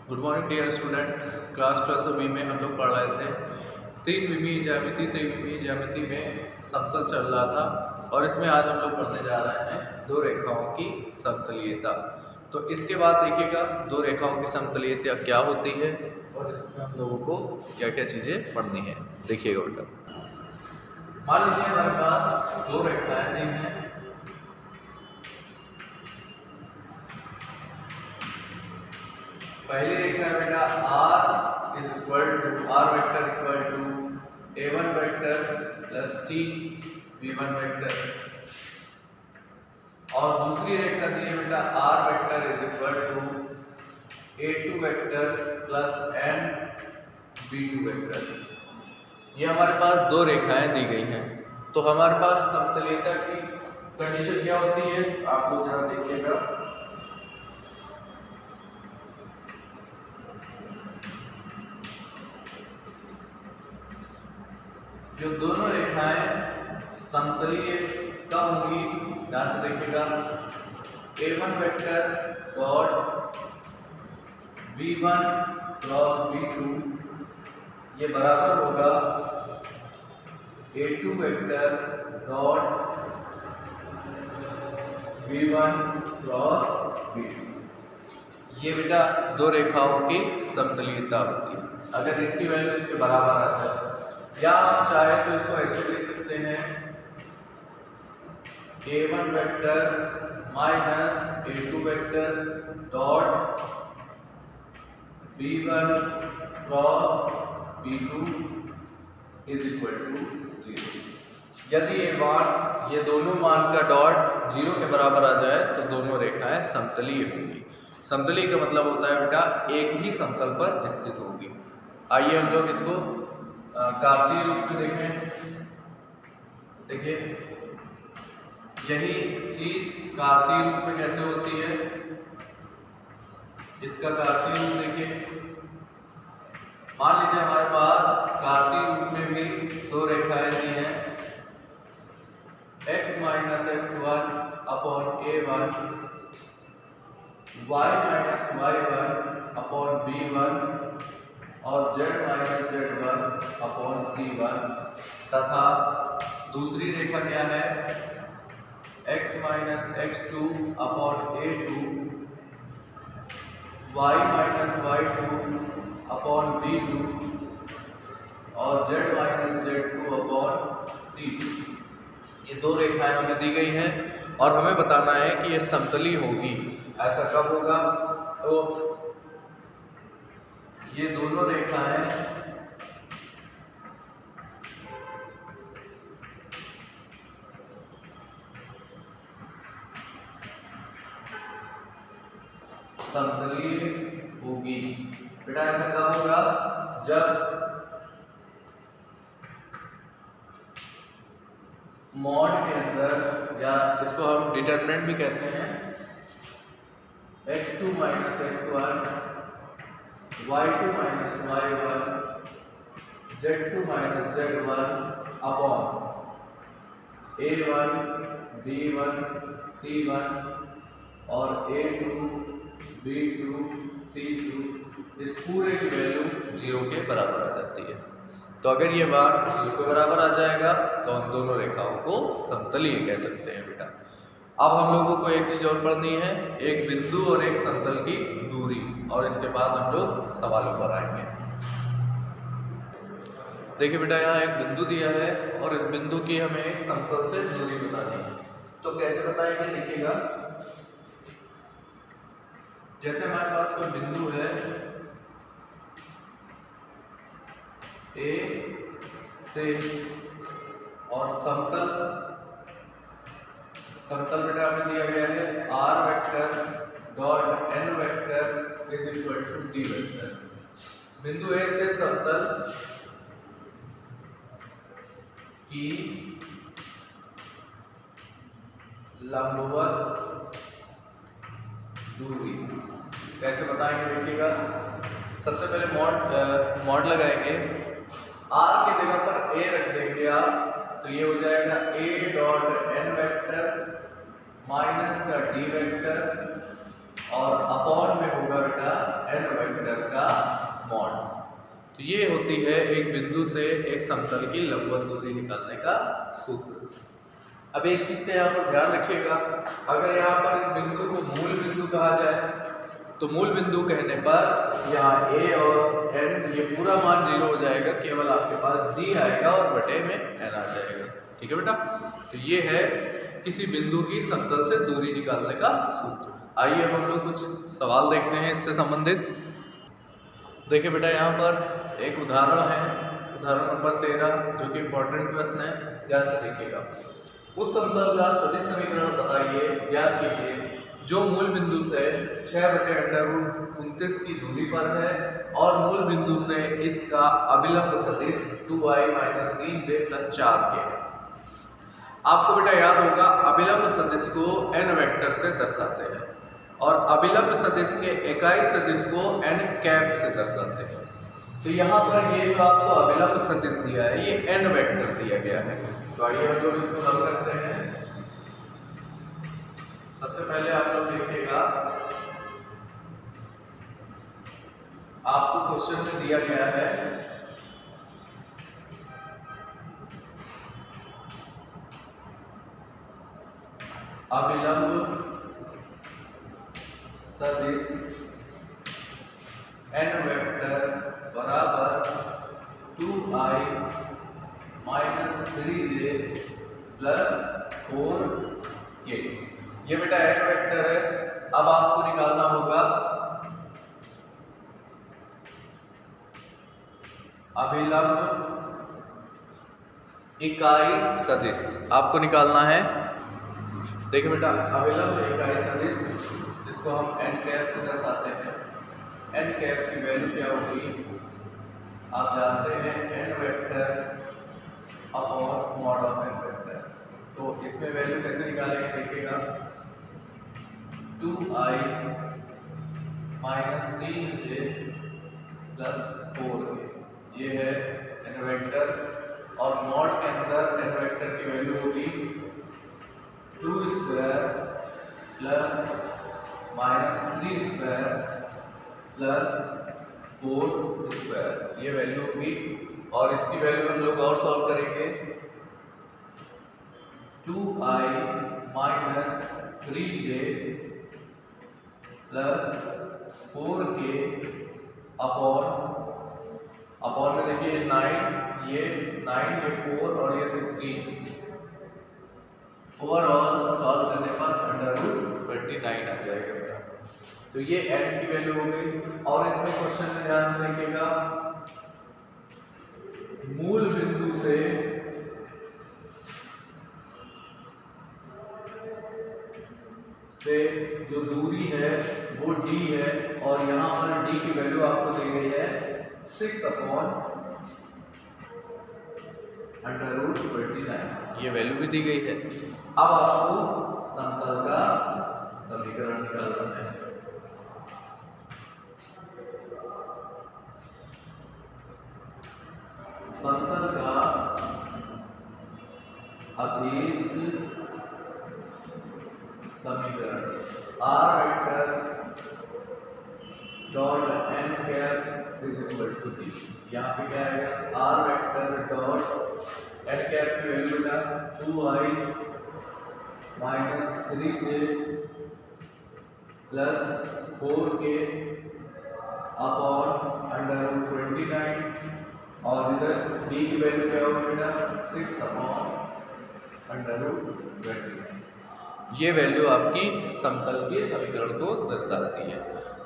Good morning dear student. Class 12 B में हम लोग पढ़ रहे थे त्रिविमीय ज्यामिति में समतल चल रहा था और इसमें आज हम लोग पढ़ने जा रहे हैं दो रेखाओं की समतलीयता। तो इसके बाद देखिएगा दो रेखाओं की समतलीयता क्या होती है और इसमें हम लोगों को क्या क्या चीज़ें पढ़नी है। देखिएगा बेटा, मान लीजिए हमारे पास दो रेखाएं दी हैं। पहली रेखा है बेटा r is equal to r vector equal to a1 vector plus t v1 vector, और दूसरी रेखा दी है बेटा r vector is equal to a2 vector plus n v2 vector. ये हमारे पास दो रेखाएं दी गई हैं। तो हमारे पास समतलीयता की कंडीशन क्या होती है, आप लोग जरा देखिएगा। जो दोनों रेखाएं समतलीय कब होंगी, ध्यान से देखिएगा। a1 vector dot v1 cross v2 ये बराबर होगा a2 vector dot v1 cross v2। ये बेटा दो रेखाओं की समतलीयता होती है। अगर इसकी वैल्यू इसके बराबर आ जाए, या हम चाहे तो इसको ऐसे लिख सकते हैं a1 vector minus a2 vector dot v1 cross v2 is equal to 0। यदि ये दोनों मान का डॉट 0 के बराबर आ जाए तो दोनों रेखाएं समतलीय होंगी। समतलीय का मतलब होता है बेटा एक ही समतल पर स्थित होंगी। आइए हम लोग इसको कार्तीय रूप में देखें। देखिए यही चीज कार्तीय रूप में कैसे होती है, इसका कार्तीय रूप देखिए। मान लीजिए हमारे पास कार्तीय रूप में भी दो रेखाएं दी हैं, x minus x1 upon a1, y minus y1 upon b1 और z minus z1 upon c1, तथा दूसरी रेखा क्या है x minus x2 upon a2, y minus y2 upon b2 और z minus z2 upon c2। ये दो रेखाएं हमें दी गई हैं और हमें बताना है कि ये समतलीय होगी। ऐसा कब होगा, तो ये दोनों रेखाएं समतलीय होगी। बेटा ऐसा कब होगा, जब मॉड के अंदर, या इसको हम डिटरमिनेंट भी कहते हैं, x2 minus x1, y2 minus y1, z2 minus z1 upon a1 b1 c1 और a2 b2 c2, इस पूरे की वैल्यू 0 के बराबर आ जाती है। तो अगर ये बार 0 के बराबर आ जाएगा तो हम दोनों रेखाओं को समतलीय कह सकते हैं बेटा। अब हम लोगों को एक चीज और पढ़नी है, एक बिंदु और एक समतल की दूरी, और इसके बाद हम लोग सवालों पर आएंगे। देखिए बेटा यहाँ एक बिंदु दिया है और इस बिंदु की हमें एक समतल से दूरी बतानी है। तो कैसे बताएंगे, देखिएगा। जैसे हमारे पास कोई बिंदु है ए से, और समतल बेटा हमें दिया गया है r vector dot n vector is equal to d vector. बिंदु ए से समतल की लंबवत दूरी कैसे बताएंगे, देखिएगा। सबसे पहले मॉड लगाएंगे, r की जगह पर a रख देंगे आप, तो ये हो जाएगा a dot n vector minus का d वेक्टर और अपॉन में होगा बेटा n वेक्टर मॉड। तो ये होती है एक बिंदु से एक समतल की लंबवत दूरी निकालने का सूत्र। अब एक चीज का यहाँ पर ध्यान रखिएगा, अगर यहाँ पर इस बिंदु को मूल बिंदु कहा जाए तो मूल बिंदु कहने पर यहाँ a और n ये पूरा मान 0 हो जाएगा, केवल आपके पास d आएगा और बटे में n आ जाएगा। ठीक है बेटा, तो ये है किसी बिंदु की समतल से दूरी निकालने का सूत्र। आइए अब हम लोग कुछ सवाल देखते हैं इससे संबंधित। देखिए बेटा, यहाँ पर एक उदाहरण है, उदाहरण नंबर 13, जो कि इम्पोर्टेंट प्रश्न है, ध्यान से देखिएगा। उस समतल का सदिश समीकरण बताइए, ज्ञात कीजिए जो मूल बिंदु से 6/√29 की दूरी पर है और मूल बिंदु से इसका अभिलंब सदिश 2i - 3j + 4 के है। आपको बेटा याद होगा, अभिलंब सदिश को n वेक्टर से दर्शाते हैं और अभिलंब सदिश के इकाई सदिश को n कैप से दर्शाते हैं। तो यहाँ पर ये जो आपको अभिलंब सदिश दिया है ये n वेक्टर दिया गया है। तो आइए हम लोग इसको हल करते हैं। सबसे पहले आप लोग देखिएगा, आपको क्वेश्चन में दिया गया है अभिलंब सदिश n वेक्टर बराबर 2i - 3j + 4k। ये बेटा n वेक्टर है। अब आपको निकालना होगा अभिलंब इकाई सदिश, आपको निकालना है। देखिए बेटा, अभिलंब इकाई सदिश जिसको हम n कैप से दर्शाते हैं, n कैप की वैल्यू क्या होगी आप जानते हैं, n vector upon mod of n vector. तो इसमें वैल्यू कैसे निकालेंगे देखिएगा, 2i - 3j + 4k, ये है n वेक्टर। और मॉड के अंदर n वेक्टर की वैल्यू होगी 2² + -3² + 4², ये वैल्यू होगी। और इसकी वैल्यू हम लोग और सॉल्व करेंगे, 2i - 3j + 4k अपॉन में देखिए 9, ये 4 और ये 16, ओवरऑल सॉल्व करने पर √29 आ जाएगा बेटा। तो ये n की वैल्यू हो गई। और इसमें क्वेश्चन में ध्यान से देखिएगा, मूल बिंदु से जो दूरी है वो d है और यहाँ पर d की वैल्यू आपको दी गई है 6/√29, ये वैल्यू भी दी गई है। अब आपको समतल का समीकरण निकालना है। समतल का अभीष्ट समीकरण r vector dot n cap is equal to d। यहाँ पे क्या आएगा, r vector dot n cap की वैल्यू बेटा 2i - 3j + 4k अपॉन √29 और इधर d की वैल्यू क्या होगी बेटा 6/√29। ये वैल्यू आपकी समतल के समीकरण को दर्शाती है।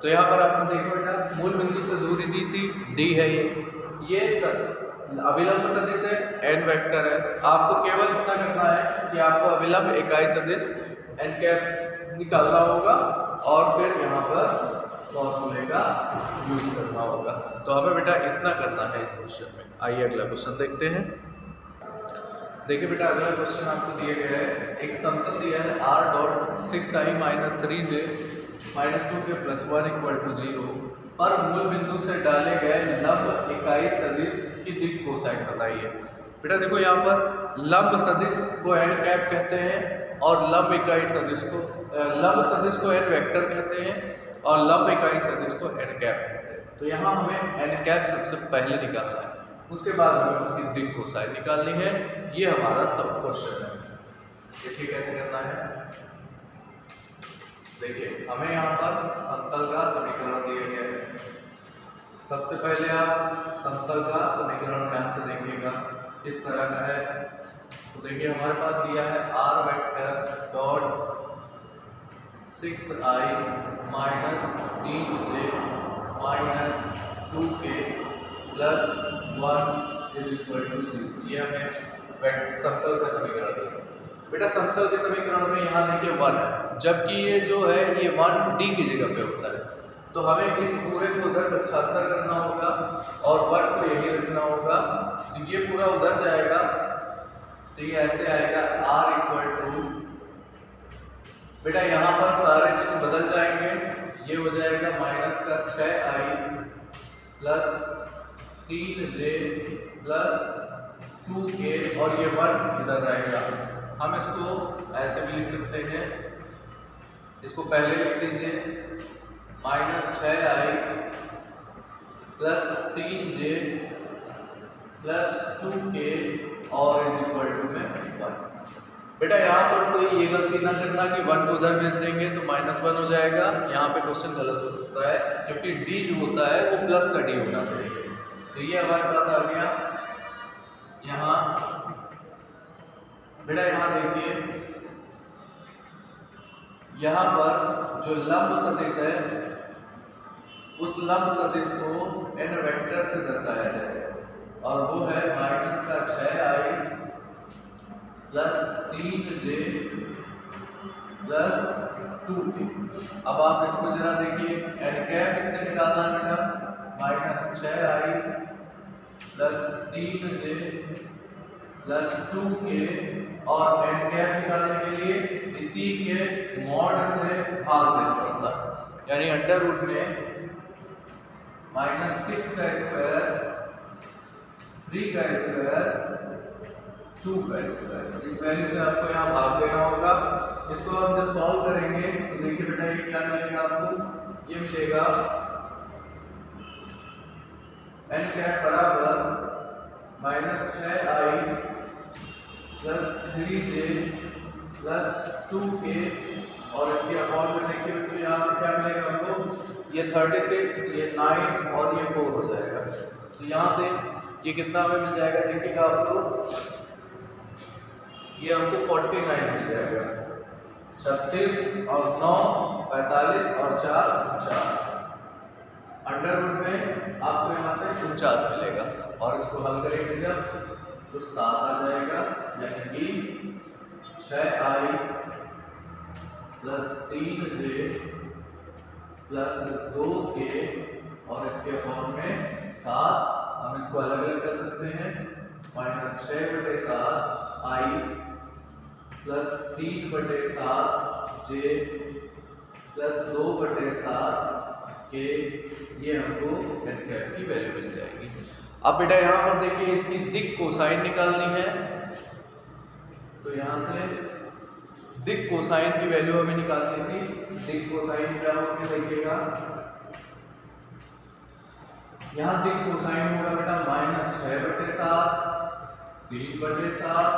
तो यहाँ पर आपने देखो बेटा, मूल बिंदु से दूरी दी थी d है, ये अभिलंब सदिश है, n वेक्टर है। आपको केवल इतना करना है कि आपको अभिलंब इकाई सदिश n कैप निकालना होगा और फिर यहाँ पर फॉर्मूले का यूज करना होगा। तो हमें बेटा इतना करना है इस क्वेश्चन में। आइए अगला क्वेश्चन देखते हैं। देखिए बेटा, अगला क्वेश्चन आपको दिया गया है, एक समतल दिया है r dot 6i - 3j - 2k + 1 = 0 पर मूल बिंदु से डाले गए लंब इकाई सदिश की दिक् कोसाइन बताइए। बेटा देखो, यहाँ पर लंब सदिश को n कैप कहते हैं और लंब इकाई सदिश को n वेक्टर कहते हैं और लंब इकाई सदिश को n कैप कहते हैं। तो यहाँ हमें एन कैप सबसे पहले निकालना है, उसके बाद हमें उसकी दिक कोसाइन निकालनी है। ये हमारा सब क्वेश्चन है। देखिए कैसे करना है। देखिए हमें यहाँ पर समतल का समीकरण दिया गया है। सबसे पहले आप समतल का समीकरण ध्यान से देखिएगा, इस तरह का है। तो देखिए हमारे पास दिया है r vector dot 6i minus 3j minus 2k plus 1 is equal to 0। ये हमें समतल का समीकरण दिया। बेटा समतल के समीकरण में यहाँ देखिए 1 है, जबकि ये जो है ये 1 d की जगह पे होता है। तो हमें इस पूरे को उधर पक्षांतर करना होगा और 1 को यही रखना होगा। तो ये पूरा उधर जाएगा, तो ये ऐसे आएगा r इक्वल टू, बेटा यहाँ पर सारे चिन्ह बदल जाएंगे। ये हो जाएगा माइनस का 6i plus 3j plus 2k और ये 1 इधर रहेगा। हम इसको ऐसे भी लिख सकते हैं, इसको पहले लिख दीजिए minus 6i plus 3j plus 2k और इज इक्वल टू में 1। बेटा यहाँ पर कोई ये गलती ना करना कि 1 को उधर भेज देंगे तो -1 हो जाएगा। यहाँ पे क्वेश्चन गलत हो सकता है, क्योंकि d जो होता है वो प्लस का d होना चाहिए। तो ये हमारे पास आ गया। यहाँ बेटा यहाँ देखिए, यहाँ पर जो लंब सदिश है उस लंब सदिश को n वेक्टर से दर्शाया जाएगा और वो है माइनस का 6i plus 3j plus 2k। अब आप इसको जरा देखिए, n कैप इससे निकालना है बेटा, minus 6i plus 3j plus 2k और n कैप निकालने के लिए इसी के मॉड से भाग देना पड़ता है, यानी अंडर रूट में -6 का स्क्वायर 3 का स्क्वायर 2 का स्क्वायर, इस वैल्यू से आपको यहाँ भाग देना होगा। इसको हम जब सॉल्व करेंगे तो देखिए बेटा ये क्या मिलेगा आपको, ये मिलेगा n कैप बराबर -6i plus 3j plus 2k और इसके अपॉन में देखिए बच्चों यहाँ से क्या मिलेगा हमको, ये 36, ये 9 और ये 4 हो जाएगा। तो यहाँ से ये कितना हमें मिल जाएगा, देखिएगा आप लोग, ये हमको 49 मिल जाएगा। 36 और 9 45 और 4 50, अंडर रूट में आपको यहाँ से 49 मिलेगा और इसको हल करेंगे जब तो 7 आ जाएगा, यानी कि 6i plus 3j plus 2k और इसके अपॉन में 7। हम इसको अलग अलग कर सकते हैं, -6/7i plus 3/7j plus 2/7k, ये हमको n कैप की वैल्यू मिल जाएगी। अब बेटा यहाँ पर देखिए इसकी दिक कोसाइन निकालनी है, तो यहाँ से दिक कोसाइन की वैल्यू हमें निकालनी थी। दिक कोसाइन क्या होगी देखिएगा, यहाँ दिक कोसाइन होगा बेटा -6/7 3/7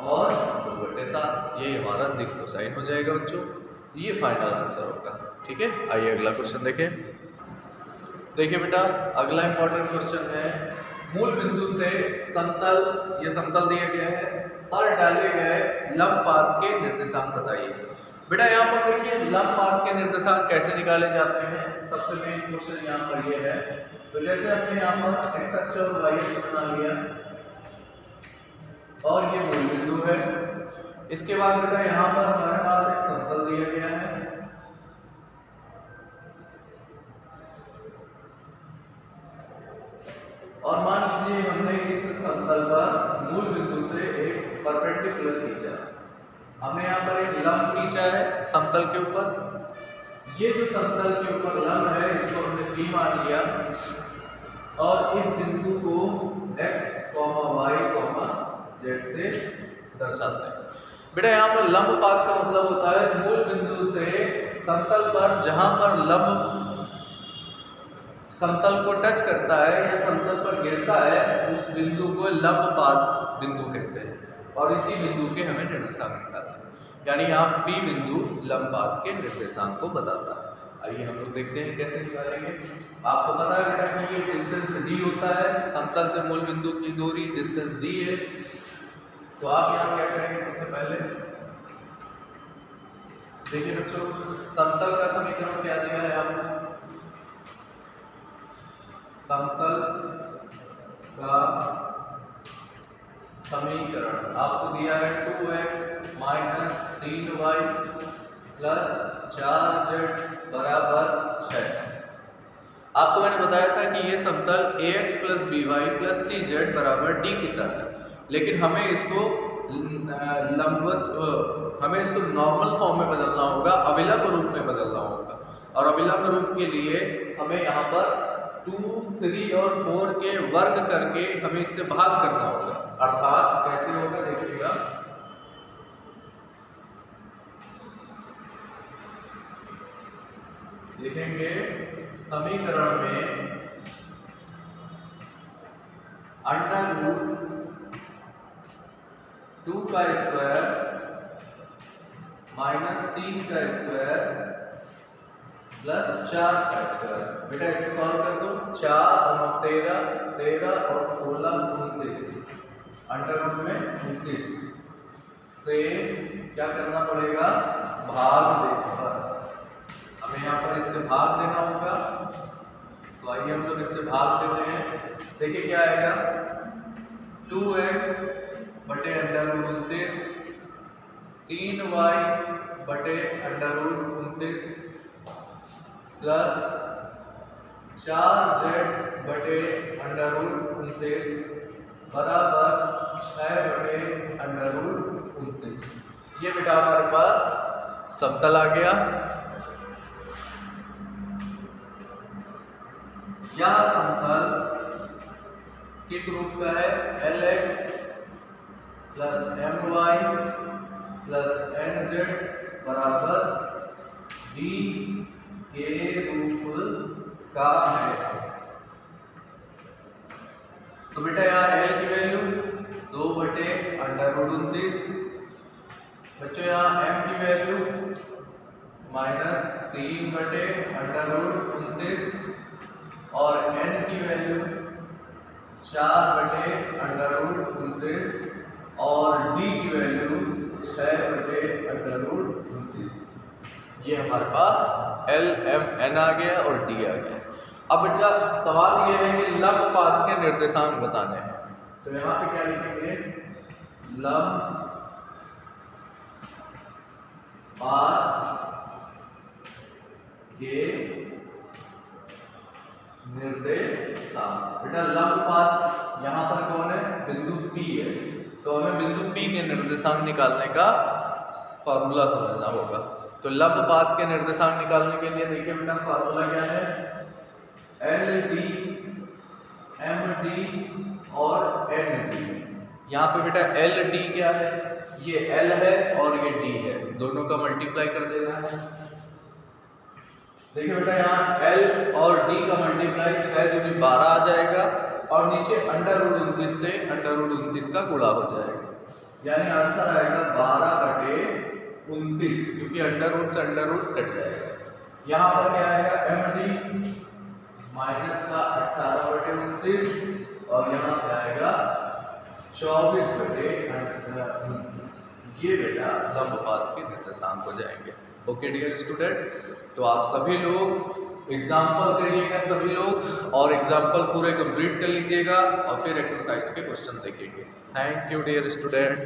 और 2/7, ये हमारा दिक कोसाइन हो जाएगा बच्चों। ये फाइनल आंसर होगा। ठीक है, आइए अगला क्वेश्चन देखें। देखिए बेटा अगला इंपॉर्टेंट क्वेश्चन है, मूल बिंदु से समतल, ये समतल दिया गया है और डाले गए लंब पाद के निर्देशांक बताइए। बेटा यहाँ पर देखिए लंब पाद के निर्देशांक कैसे निकाले जाते हैं, सबसे मेन क्वेश्चन यहाँ पर ये है। तो जैसे हमने यहाँ पर x अक्ष और y अक्ष बना लिया और ये मूल बिंदु है, इसके बाद बेटा यहाँ पर हमारे पास एक समतल दिया गया है और मान लीजिए हमने इस समतल पर मूल बिंदु से एक परपेंडिकुलर खींचा। हमने यहाँ पर एक लंब खींचा है समतल के ऊपर। ये जो समतल के ऊपर लंब है इसको हमने P मान लिया और इस बिंदु को x, y, z से दर्शाते हैं। बेटा यहाँ पर लंब पाद का मतलब होता है मूल बिंदु से समतल पर जहां पर लंब समतल को टच करता है या समतल पर गिरता है उस बिंदु को लंबपात बिंदु कहते हैं और इसी बिंदु के हमें निर्देशांक निकालना है। यानी यहाँ P बिंदु लंबपात के निर्देशांक को बताता है। आइए हम लोग देखते हैं कैसे निकालेंगे। आपको पता है बेटा कि ये डिस्टेंस d होता है, समतल से मूल बिंदु की दूरी डिस्टेंस d है। तो आप यहाँ क्या करेंगे, सबसे पहले देखिए बच्चों, समतल का समीकरण क्या दिया है आपको, समतल का समीकरण आपको दिया है 2x minus 3y plus 4z बराबर 6। आपको मैंने बताया था कि ये समतल ax plus by plus cz बराबर d की तरह है, लेकिन हमें इसको हमें इसको नॉर्मल फॉर्म में बदलना होगा, अभिलंब रूप में बदलना होगा। और अभिलंब रूप के लिए हमें यहाँ पर 2, 3 और 4 के वर्ग करके हमें इससे भाग करना होगा। अर्थात कैसे होगा देखिएगा, लिखेंगे समीकरण में अंडर रूट 2 का स्क्वायर माइनस 3 का स्क्वायर प्लस 4 का स्क्वायर। बेटा इसको सॉल्व कर दो, 4 और 13, 13 और 16 29, अंडर रूट में 29 से क्या करना पड़ेगा, भाग देना। हमें यहाँ पर इससे भाग देना होगा, तो आइए हम लोग इससे भाग देते हैं। देखिए क्या आएगा, 2x बटे अंडर रूट 29, 3y बटे अंडर रूट 29 प्लस 4z बटे अंडर रूट 29 बराबर 6 बटे अंडर रूट 29। ये बेटा हमारे पास समतल आ गया। यह समतल किस रूप का है, Lx plus My plus Nz बराबर d के रूप का है। तो बेटा यहाँ L की वैल्यू 2 बटे अंडर रूट 29, बच्चों यहाँ M की वैल्यू माइनस 3 बटे अंडर रूट 29 और n की वैल्यू 4 बटे अंडर रूट 29 और d की वैल्यू 6 बटे अंडर रूट 29। ये हमारे पास L, M, N आ गया और D आ गया। अब बच्चा सवाल ये है कि लंबपात के निर्देशांक बताने हैं, तो यहाँ पे क्या लिखेंगे, लंबपात के निर्देशांक। बेटा लंबपात यहाँ पर कौन है, बिंदु P है, तो हमें बिंदु P के निर्देशांक निकालने का फॉर्मूला समझना होगा। तो लंबपात के निर्देशांक निकालने के लिए देखिए बेटा फॉर्मूला क्या है, LD, MD और ND। यहाँ पे बेटा LD क्या है, ये L है और ये D है, दोनों का मल्टीप्लाई कर देना है। देखिए बेटा यहाँ L और D का मल्टीप्लाई 6 दूनी 12 आ जाएगा और नीचे अंडर रूट 29 से अंडर रूट 29 का गुणा हो जाएगा, यानी आंसर आएगा 12 बटे 29, क्योंकि अंडर रूट से अंडर रूट कट जाएगा। यहाँ पर क्या आएगा, MD माइनस का 18 बटे 29 और यहाँ से आएगा 24 बटे 29। ये बेटा लंबपात के निर्देशांक हो जाएंगे। ओके डियर स्टूडेंट, तो आप सभी लोग एग्जाम्पल करिएगा सभी लोग, और एग्जाम्पल पूरे कंप्लीट कर लीजिएगा और फिर एक्सरसाइज के क्वेश्चन देखेंगे। Thank you dear student.